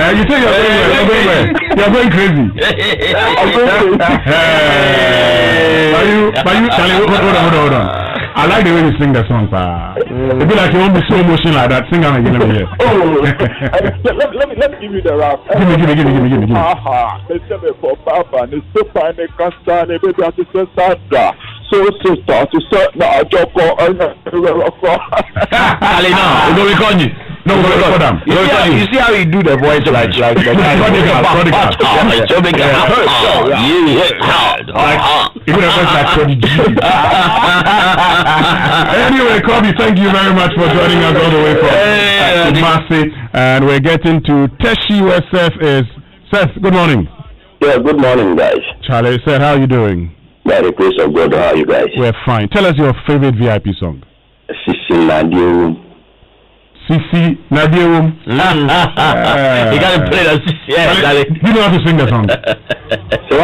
You say you're going crazy. But you, Charlie, hold on. I like the way you sing the song, pa. It be like you won't be so emotional like that. Sing again, let me hear. Let me give you the rap. Give me. For Papa, it's so fine, the Castane, baby, I just Sandra. So sister, to certain Joko, Ali, no, we record you. No, we record them. You see how he do the voice like the guy. Even a voice like Prodigy. Anyway, Kobe, thank you very much for joining us all the way from Kumasi. And we're getting to Teshi, where Seth is. Seth, good morning. Yeah, good morning, guys. Charlie, Seth, how are you doing? By the grace of God, how are you guys? We're fine. Tell us your favorite VIP song. Sisi Nadium. Sisi Nadium. You gotta play that. Yeah, you know how to sing the song. So I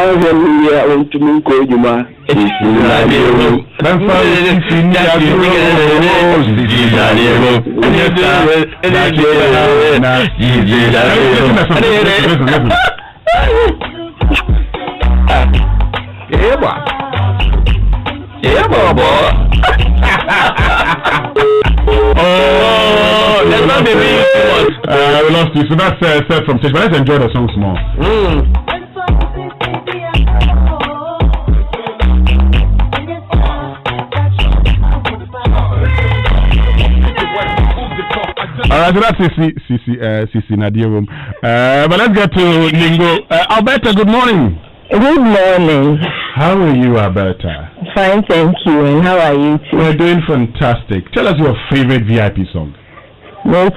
want to make you ma. Sisi Nadium. Yeah, boy. Oh, that's not the real one. We lost you. So that's Seth from Tish. But let's enjoy the song small. Alright, so that's Sisi Nadia Room. But let's get to Lingo. Alberta, good morning. Good morning. How are you, Alberta? Fine, thank you. And how are you too? We're doing fantastic. Tell us your favorite VIP song. Wow.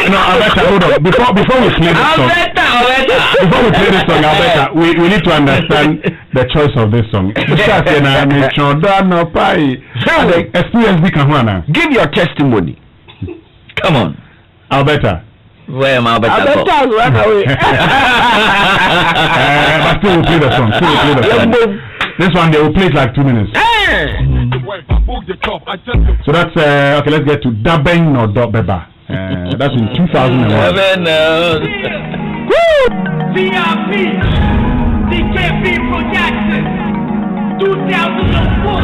No, Alberta, hold on. Before we play this song, Alberta, we need to understand the choice of this song. Give your testimony. Come on. Alberta. Where am Alberta? Alberta, run away. But still we'll play the song. This one they will play it like 2 minutes. So that's okay. Let's get to Dabeng or Dobeba. That's in 2001. VIP, DKB Production, 2004.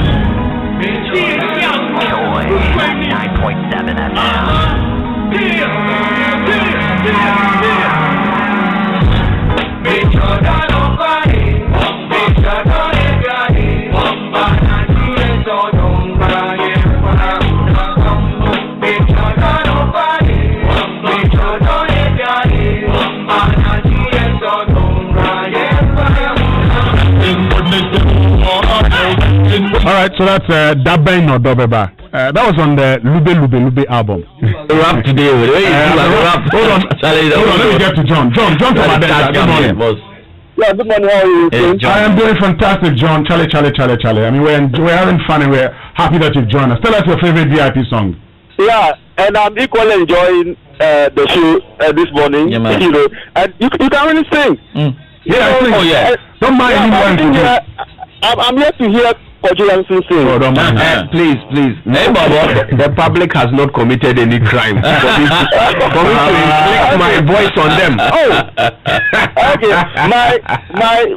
Joy997 FM. Alright, so that's Daben or Dobeba. That was on the Lube album. Rap today. Hold on, let me get to John. John from Adela. Good morning. Yeah, good morning. How are you? I am doing fantastic, John. Charlie. I mean, we're having fun and we're happy that you've joined us. Tell us your favorite VIP song. Yeah, and I'm equally enjoying the show this morning. Yeah, man. You know, and you can really sing. Yeah, I sing. Oh, yeah. Don't mind anyone. I'm here to hear Johnson sing. Oh, don't mind. Please. Hey, Baba, the public has not committed any crime for me to inflict my voice on them. Oh, okay.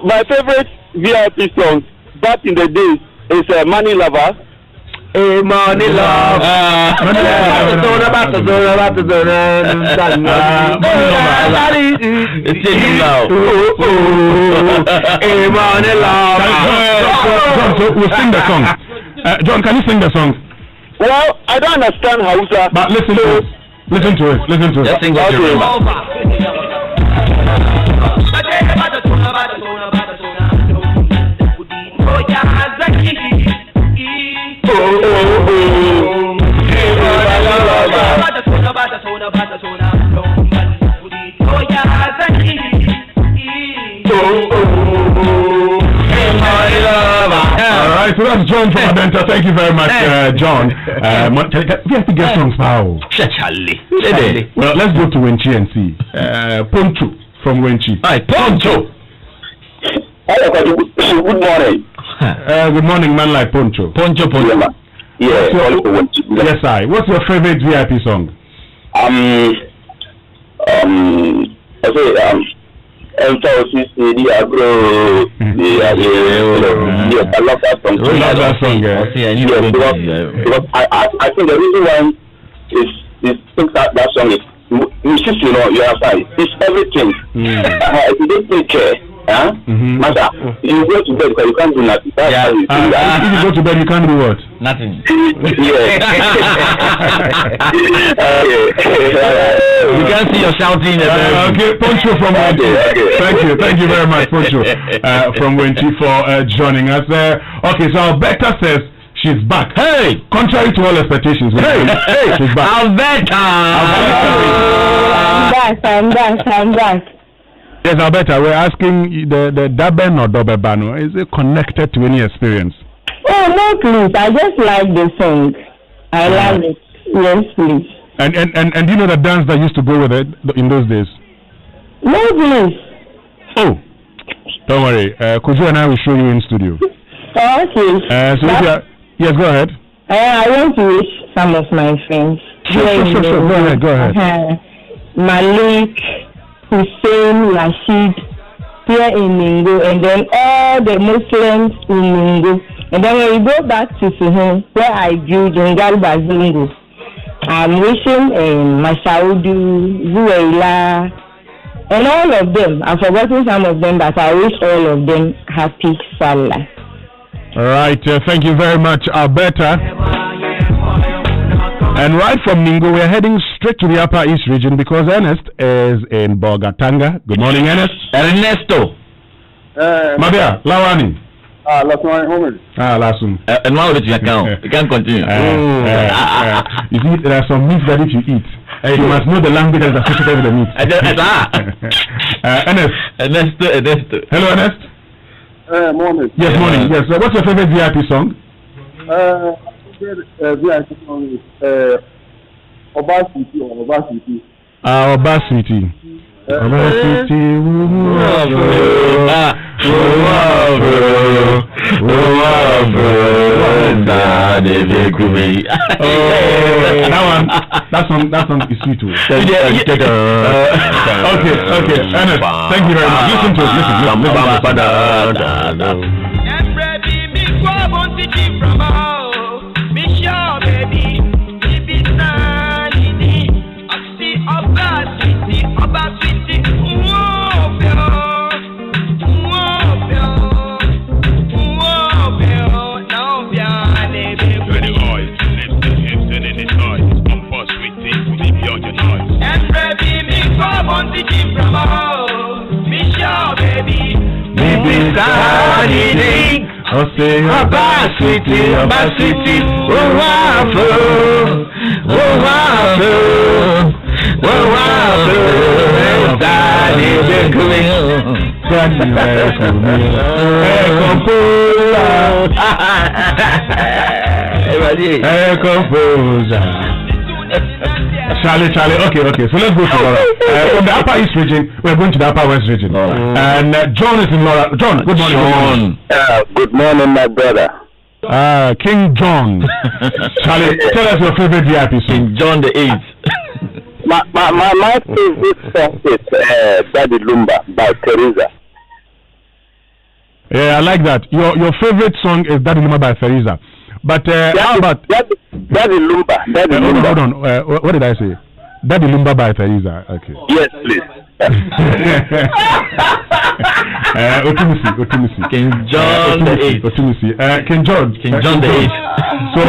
My favorite VIP song back in the days is Money Lover. Hey, money love. It's taking now. Hey, money love. John, so we'll sing the song. John, can you sing the song? Well, I don't understand Hausa. But listen to it. Just sing what you remember. right, so that's John from Adenta. Thank you very much, John. We have to get songs now. Charlie. Well, let's go to Wenchi and see. Poncho from Wenchi. Hi, Poncho. Good morning. Good morning, man like Poncho. Poncho. Yeah, yes, I. What's your favorite VIP song? I love that song. You love that song, yeah? Because I think the reason why is think that song is musician, you understand? It's everything. If you don't take care, Master, you go to bed because you can't do nothing. If you go to bed, you can't do what? Nothing. Yeah. You can't see your shouting. Okay, Poncho from Wenchi. Thank you very much, Poncho, from Wenchi for joining us. Okay, so Alberta says she's back. Hey, contrary to all expectations. Hey, she's back. Alberta. I'm back. Yes, Alberta, we're asking the Daben or Dobebano, is it connected to any experience? Oh, no, please. I just like the song. I like it. Yes, please. And you know the dance that used to go with it in those days? No, please. Oh, don't worry. Kuzu and I will show you in studio. Okay. Yes, go ahead. I want to wish some of my friends. Sure. Go ahead. Malik, Hussein, Rashid, here in Ningo, and then all the Muslims in Ningo. And then when we go back to Suhun, where I grew in Galbazungu, I'm wishing Mashaudu, Zuwaila, and all of them. I've forgotten some of them, but I wish all of them happy Salah. All right, thank you very much, Alberta. And right from Ningo, we're heading straight to the Upper East region because Ernest is in Bogatanga. Good morning, Ernest. Ernesto. Mabia, Lawani. Last one. Last one. And now that you can continue. You see, there are some meats that if you eat, you must know the language that is associated with the meat. Ernesto. Hello, Ernest. Morning. Yes, morning. Yes. What's your favorite VIP song? VIP song is Obasiti. Obasiti. That song is sweet too. Okay. Ernest, thank you very much. Listen to it. Charlie. Okay. So let's go to Laura. From the Upper East region, we're going to the Upper West region. And John is in Laura. John, good morning. Good morning, my brother. King John. Charlie, tell us your favorite VIP song. John the 8th. My favorite song is Daddy Lumba by Teresa. Yeah, I like that. Your favorite song is Daddy Lumba by Teresa. But how about Daddy Lumba? Hold on. What did I say? Daddy Lumba by Teresa. Okay. Yes, please. Otumisi. King John the 8th. King John the 8th. So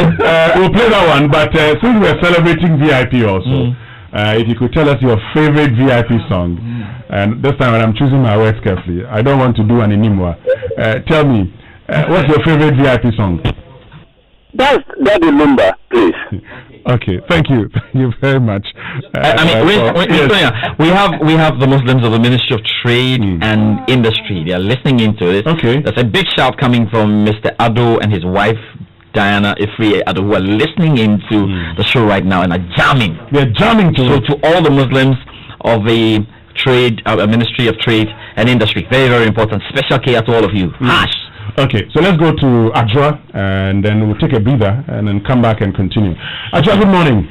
we'll play that one. But since we're celebrating VIP also, if you could tell us your favorite VIP song, and this time when I'm choosing my words carefully, I don't want to do an enigma. Tell me, what's your favorite VIP song? That's Daddy Lumba, please. Okay, thank you very much. We have the Muslims of the Ministry of Trade and Industry. They are listening into it. Okay, there's a big shout coming from Mr. Ado and his wife Diana Ifri Ado, who are listening into the show right now and are jamming. They're jamming to it. To all the Muslims of the Trade, Ministry of Trade and Industry, very, very important. Special care to all of you. Hash. Okay, so let's go to Ajwa, and then we'll take a breather, and then come back and continue. Ajwa, good morning.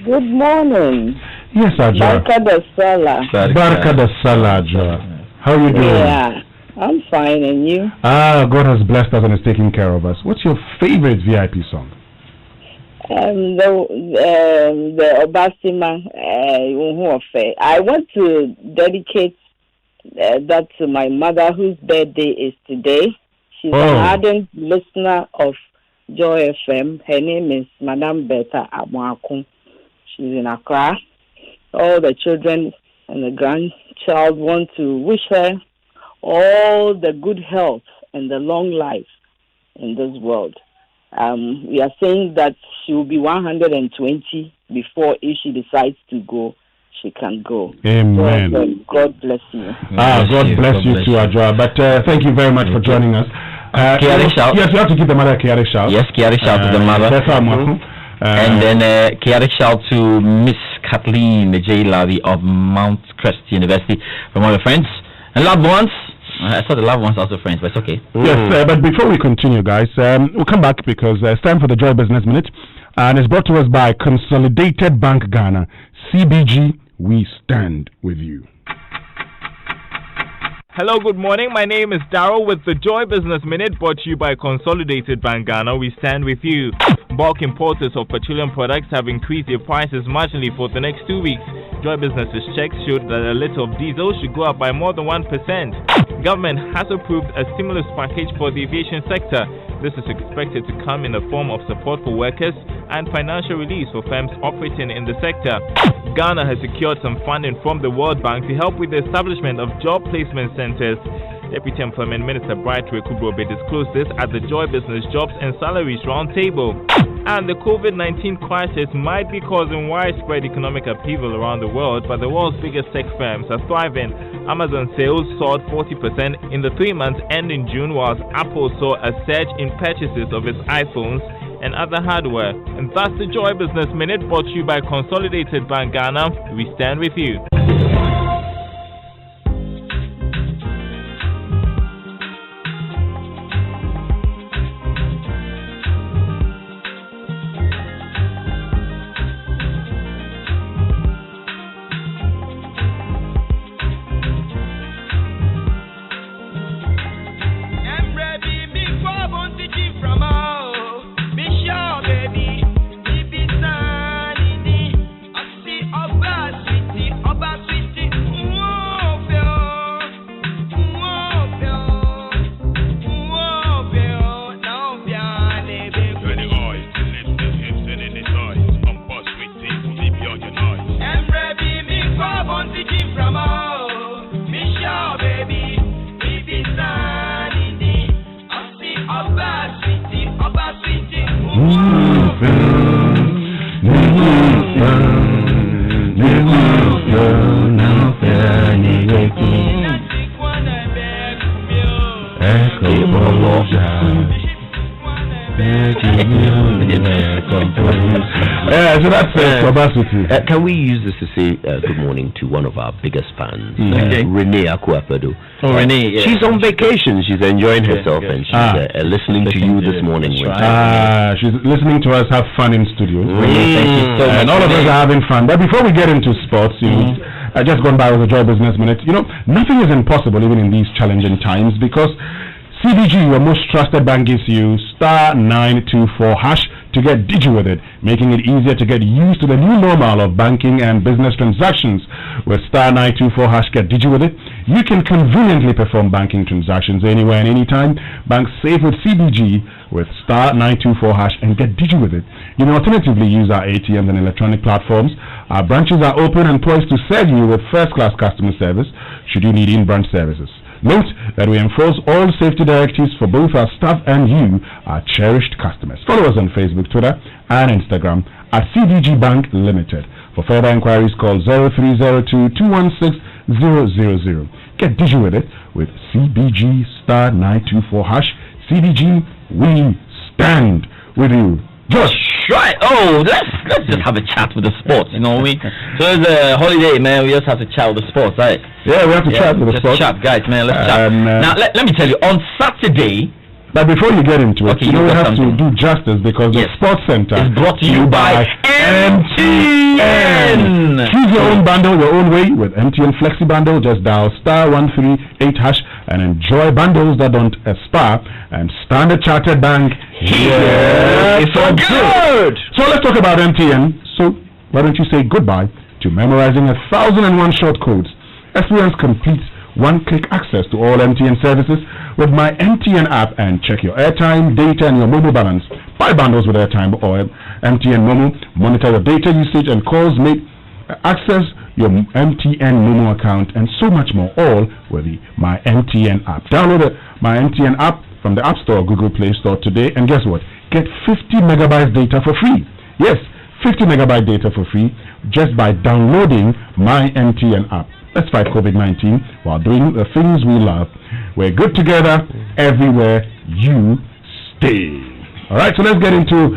Good morning. Yes, Ajwa. Barka da Salah. Barka da Salah, Ajwa. How are you doing? Yeah, I'm fine, and you? God has blessed us and is taking care of us. What's your favorite VIP song? The Obasima Uhuofe. I want to dedicate that to my mother, whose birthday is today. She's an ardent listener of Joy FM. Her name is Madame Beta Amwaku. She's in Accra. All the children and the grandchild want to wish her all the good health and the long life in this world. We are saying that she will be 120 before, if she decides to go, she can go. Amen. So, God bless you. God bless you too, Ajwa. But thank you very much for joining us. Kiari shout. Yes, you have to give the mother a Kiari shout. Yes, Kiari shout to the mother. And then Kiari shout to Miss Kathleen J. Lavi of Mount Crest University from all the friends and loved ones. I saw the loved ones also friends, but it's okay. Yes, but before we continue, guys, we'll come back because it's time for the Joy Business Minute, and it's brought to us by Consolidated Bank Ghana. CBG, we stand with you. Hello, good morning. My name is Darryl with the Joy Business Minute, brought to you by Consolidated Bank Ghana. We stand with you. Bulk importers of petroleum products have increased their prices marginally for the next 2 weeks. Joy Business's checks showed that a liter of diesel should go up by more than 1%. Government has approved a stimulus package for the aviation sector. This is expected to come in the form of support for workers and financial release for firms operating in the sector. Ghana has secured some funding from the World Bank to help with the establishment of job placement centers. Deputy Employment Minister Bright Rekubrobe disclosed this at the Joy Business Jobs and Salaries Roundtable. And the COVID-19 crisis might be causing widespread economic upheaval around the world, but the world's biggest tech firms are thriving. Amazon sales soared 40% in the 3 months ending June, whilst Apple saw a surge in purchases of its iPhones and other hardware. And that's the Joy Business Minute, brought to you by Consolidated Bank Ghana. We stand with you. Can we use this to say good morning to one of our biggest fans, Renee Akuapado? Renee, yeah. She's on vacation. She's enjoying herself, and she's listening to you this morning. She's listening to us have fun in studio. Thank you so much. And all of us are having fun. But before we get into sports, I just gone by with the Joy Business Minute. Nothing is impossible even in these challenging times, because CBG, your most trusted bank, gives you *924# to get digi with it, making it easier to get used to the new normal of banking and business transactions. With *924# get digi with it, you can conveniently perform banking transactions anywhere and anytime. Bank safe with CBG with *924# and get digi with it. You can alternatively use our ATMs and electronic platforms. Our branches are open and poised to serve you with first-class customer service should you need in-branch services. Note that we enforce all safety directives for both our staff and you, our cherished customers. Follow us on Facebook, Twitter, and Instagram at CDG Bank Limited. For further inquiries, call 0302-216-000. Get digi with it with CBG *924#. CBG, we stand with you. Just right. Oh, let's just have a chat with the sports. You know what I mean? So it's a holiday, man. We just have to chat with the sports, right? Yeah, we have to chat with the sports. Chat, guys, man. Let's chat. Now, let me tell you. On Saturday. But before you get into it, you have to do justice because the Sports Center is brought to you by MTN. Choose your own bundle your own way with MTN Flexi Bundle. Just dial *138# and enjoy bundles that don't expire. And Standard Chartered Bank here for good. So let's talk about MTN. So why don't you say goodbye to memorizing 1,001 short codes? Experience complete one-click access to all MTN services with my MTN app and check your airtime, data, and your mobile balance. Buy bundles with airtime or MTN Momo. Monitor your data usage and calls made. Access your MTN Momo account and so much more, all with the My MTN app. Download the My MTN app from the App Store or Google Play Store today, and guess what? Get 50 megabytes data for free. Yes, 50 megabyte data for free just by downloading My MTN app. Let's fight COVID-19 while doing the things we love. We're good together everywhere you stay. All right, so let's get into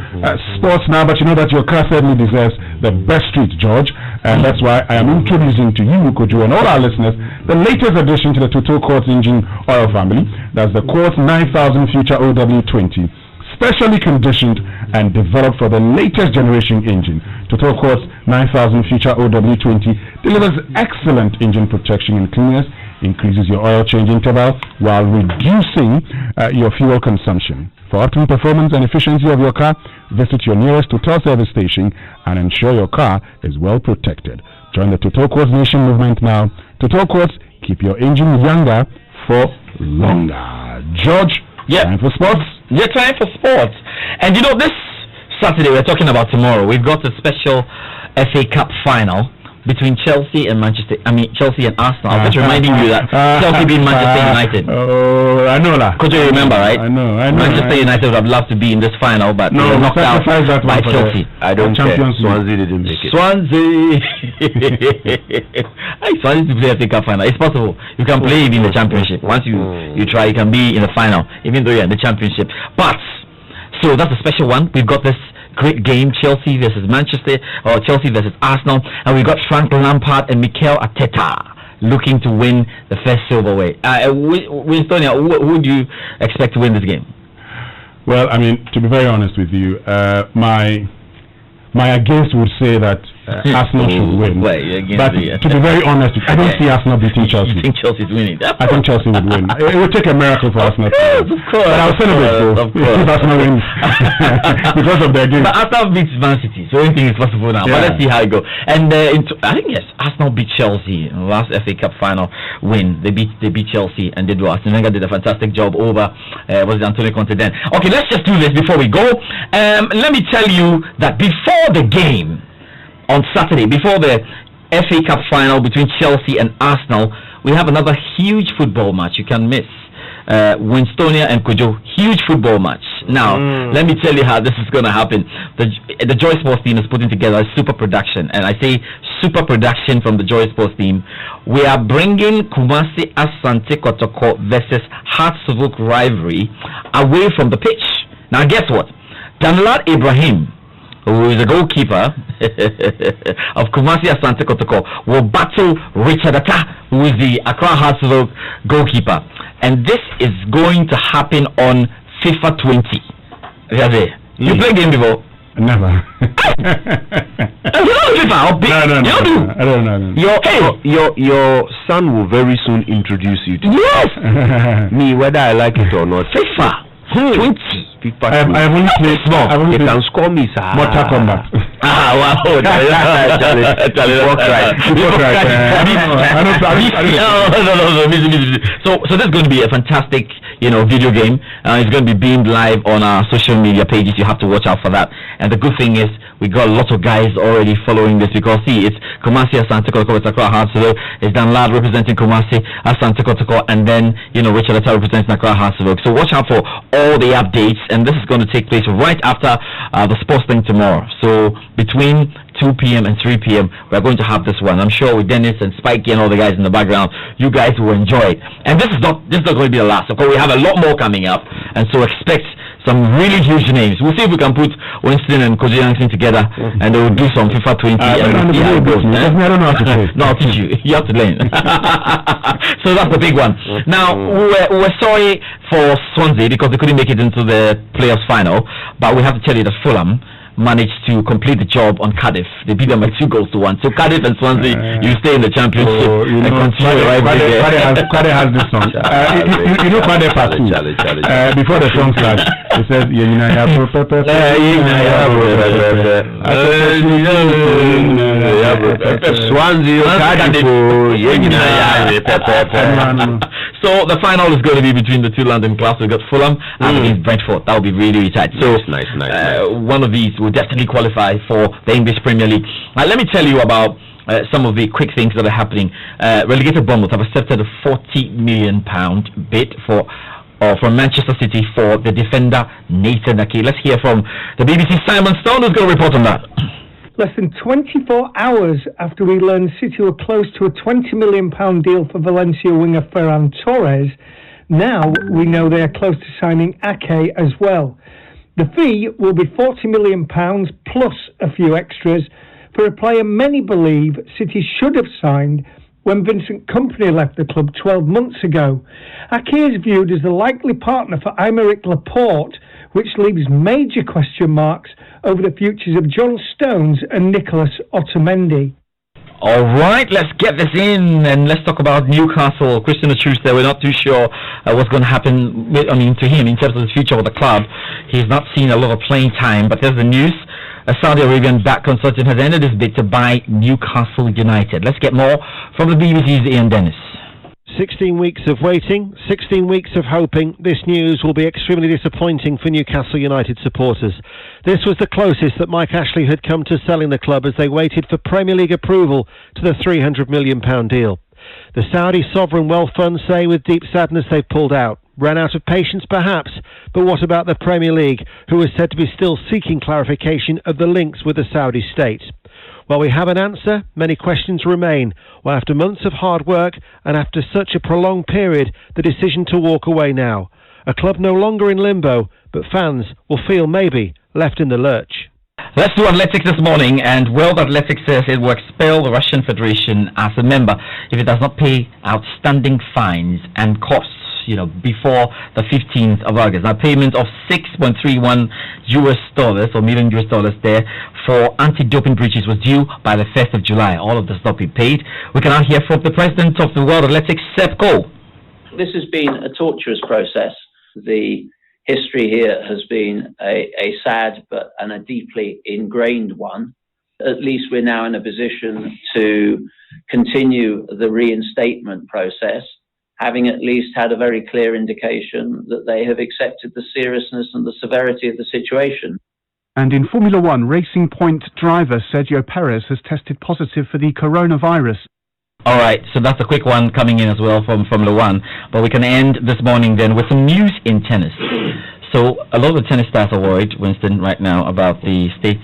sports now. But you know that your car certainly deserves the best treat, George. And that's why I am introducing to you, Kojo, and all our listeners, the latest addition to the Total Quartz engine oil family. That's the Quartz 9000 Future OW20. Specially conditioned and developed for the latest generation engine. Total Quartz 9000 Future OW20 delivers excellent engine protection and cleanness, increases your oil change interval while reducing your fuel consumption. For optimum performance and efficiency of your car, visit your nearest Total service station and ensure your car is well protected. Join the Total Quartz Nation movement now. Total Quartz, keep your engine younger for longer. George, time for sports? Yeah, time for sports. And you know, this Saturday we're talking about tomorrow. We've got a special FA Cup final between Chelsea and Chelsea and Arsenal. I'm just reminding you that Chelsea beat Manchester United. Oh, I know that. Could you remember, right? I know. Manchester United would have loved to be in this final, but they were knocked out by Chelsea. I don't care. Swansea didn't make it. Swansea to play FA Cup final. It's possible. You can play it in the Championship. Once you try, you can be in the final, even though you're in the Championship. But so that's a special one. We've got this great game, Chelsea versus Manchester, or Chelsea versus Arsenal, and we got Frank Lampard and Mikel Arteta looking to win the first silverware. Winstonia, who do you expect to win this game? Well, I mean, to be very honest with you, my against would say that Arsenal should win. But to be very honest, I don't see Arsenal beating Chelsea. You think Chelsea's winning? I think Chelsea would win. It would take a miracle for Arsenal. Of course. But I'll celebrate if Arsenal wins because of their game. But Arsenal beats Man City, so anything is possible now. Yeah. But let's see how it goes. And I think yes, Arsenal beat Chelsea in the last FA Cup final win. They beat Chelsea and did well. Arsene Wenger did a fantastic job over was it Antonio Conte then. Okay, let's just do this before we go. Let me tell you that before the game on Saturday, before the FA Cup final between Chelsea and Arsenal, we have another huge football match you can miss. Winstonia and Kojo, huge football match. Now, let me tell you how this is going to happen. The JoySports team is putting together a super production, and I say super production from the JoySports team. We are bringing Kumasi Asante Kotoko versus Hartsville rivalry away from the pitch. Now, guess what? Danlad Ibrahim, who is a goalkeeper of Kumasi Asante Kotoko, will battle Richard Atta, who is the Accra Hartsville goalkeeper. And this is going to happen on FIFA 20. You play game before? Never. You know FIFA? I don't know. Your son will very soon introduce you to me, whether I like it or not. FIFA 20. I have only played small. You can score me, sir. Mortal Kombat. Wow. Charlie. So this is going to be a fantastic, video game. It's going to be beamed live on our social media pages. You have to watch out for that. And the good thing is, we got a lot of guys already following this because it's Kumasi Asante Kotoko with Accra Hartsville. It's Dan Ladd representing Kumasi Asante Kotoko, and then Richard Atta representing Accra Hartsville. So watch out for all the updates, and this is going to take place right after the sports thing tomorrow. So between 2 p.m. and 3 p.m. we're going to have this one. I'm sure with Dennis and Spikey and all the guys in the background, you guys will enjoy it. And this is not going to be the last. Of course, we have a lot more coming up, and so expect some really huge names. We'll see if we can put Winston and Koji Yankson together, and they will do some FIFA 20 and see how it goes. I don't know how to say. No, I'll teach you. You have to learn. So that's the big one. Now, we're sorry for Swansea because they couldn't make it into the playoffs final, but we have to tell you that Fulham managed to complete the job on Cardiff. They beat them by 2-1. So Cardiff and Swansea, you stay in the championship and continue right there. Cardiff has this song. Cardiff has two. Before the song starts, it says, Swansea, so the final is going to be between the two London clubs. We've got Fulham and against Brentford. That will be really, really tight. So nice. One of these will definitely qualify for the English Premier League. Now, let me tell you about some of the quick things that are happening. Relegated Bournemouth have accepted a £40 million bid from Manchester City for the defender Nathan Ake. Let's hear from the BBC Simon Stone, who's going to report on that. Less than 24 hours after we learned City were close to a £20 million deal for Valencia winger Ferran Torres, now we know they are close to signing Ake as well. The fee will be £40 million plus a few extras for a player many believe City should have signed when Vincent Kompany left the club 12 months ago. Ake is viewed as the likely partner for Aymeric Laporte, which leaves major question marks over the futures of John Stones and Nicholas Otamendi. All right, let's get this in and let's talk about Newcastle. Christian Achuste, we're not too sure what's going to happen to him in terms of the future of the club. He's not seen a lot of playing time, but there's the news. A Saudi Arabian-backed consortium has ended its bid to buy Newcastle United. Let's get more from the BBC's Ian Dennis. 16 weeks of waiting, 16 weeks of hoping. This news will be extremely disappointing for Newcastle United supporters. This was the closest that Mike Ashley had come to selling the club as they waited for Premier League approval to the £300 million deal. The Saudi sovereign wealth fund say with deep sadness they've pulled out. Ran out of patience perhaps, but what about the Premier League, who is said to be still seeking clarification of the links with the Saudi state? While we have an answer, many questions remain. Well, after months of hard work and after such a prolonged period, the decision to walk away now. A club no longer in limbo, but fans will feel maybe left in the lurch. Let's do athletics this morning, and World Athletics says it will expel the Russian Federation as a member if it does not pay outstanding fines and costs, before the 15th of August. Now, payment of $6.31 million there for anti-doping breaches was due by the 1st of July. All of this not be paid. We can now hear from the president of the World Athletics, Seb Cole. This has been a torturous process. The history here has been a sad and a deeply ingrained one. At least we're now in a position to continue the reinstatement process, having at least had a very clear indication that they have accepted the seriousness and the severity of the situation. And in Formula One, Racing Point driver Sergio Perez has tested positive for the coronavirus. All right, so that's a quick one coming in as well from Formula One. But we can end this morning then with some news in tennis. So a lot of the tennis stars are worried, Winston, right now about the state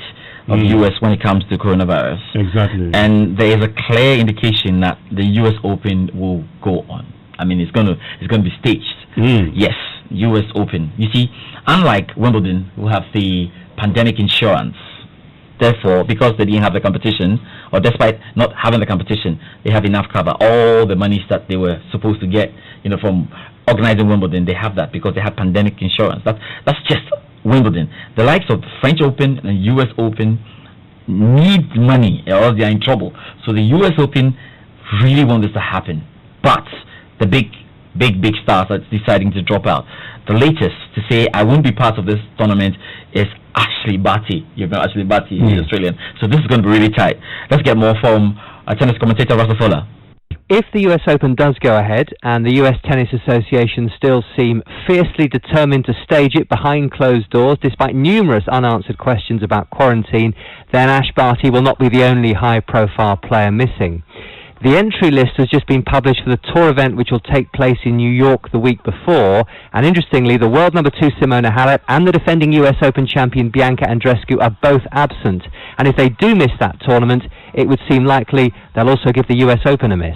of the US when it comes to coronavirus. Exactly. And there is a clear indication that the US Open will go on. I mean, it's going to be staged. Yes, US Open. You see, unlike Wimbledon, who have the pandemic insurance, therefore, because they didn't have the competition, or despite not having the competition, they have enough cover. All the monies that they were supposed to get, from organizing Wimbledon, they have that because they have pandemic insurance. That's just Wimbledon. The likes of French Open and US Open need money, or they are in trouble. So the US Open really want this to happen, but the big stars are deciding to drop out. The latest to say I won't be part of this tournament is Ashley Barty. You know Ashley Barty, the Australian. So this is going to be really tight. Let's get more from tennis commentator Russell Fuller. If the US Open does go ahead and the US Tennis Association still seem fiercely determined to stage it behind closed doors despite numerous unanswered questions about quarantine, then Ash Barty will not be the only high-profile player missing. The entry list has just been published for the tour event which will take place in New York the week before, and interestingly the world number 2 Simona Halep and the defending US Open champion Bianca Andreescu are both absent, and if they do miss that tournament it would seem likely they'll also give the US Open a miss.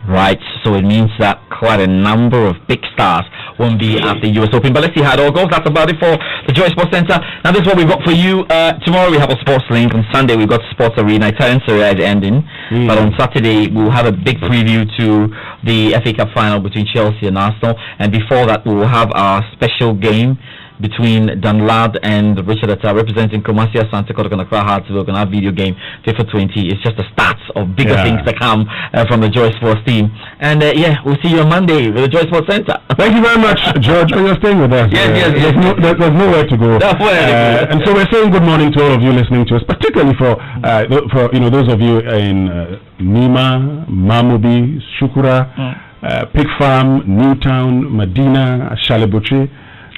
Right, so it means that quite a number of big stars won't be at the US Open. But let's see how it all goes. That's about it for the Joy Sports Center. Now this is what we've got for you. Tomorrow we have a sports link. On Sunday we've got Sports Arena. Italian Serie A is ending. But on Saturday we'll have a big preview to the FA Cup final between Chelsea and Arsenal. And before that we will have our special game between Dunlad and Richard Atta representing Cromatia, Santa Cota, and Accra Hearts. We're going to have video game FIFA 20. It's just the starts of bigger things to come from the Joy Sports team. And we'll see you on Monday with the Joy Sports Center. Thank you very much, George. You're staying with us. Yes. There's nowhere to go. And so we're saying good morning to all of you listening to us, particularly for those of you in Nima, Mamobi, Shukura, Pig Farm, Newtown, Medina, Shalebuchi.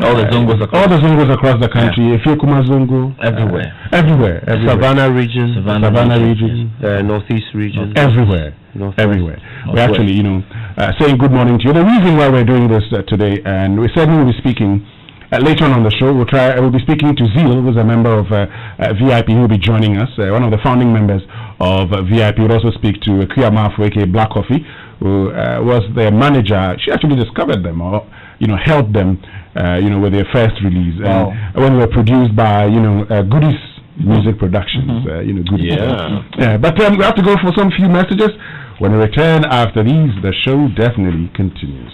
All the Zongos across the country. Efekuma Zongo. Everywhere. Savannah region. Northeast region. Everywhere. We're actually, saying good morning to you. The reason why we're doing this today, and we said we'll be speaking later on the show. We'll be speaking to Zeal, who's a member of VIP, who will be joining us. One of the founding members of VIP. We'll also speak to Kiyamafu, aka Black Coffee, who was their manager. She actually discovered them, or helped them, with their first release. Wow. And when they were produced by, Goodies Music Productions. Goodies. But we have to go for some few messages. When we return after these, the show definitely continues.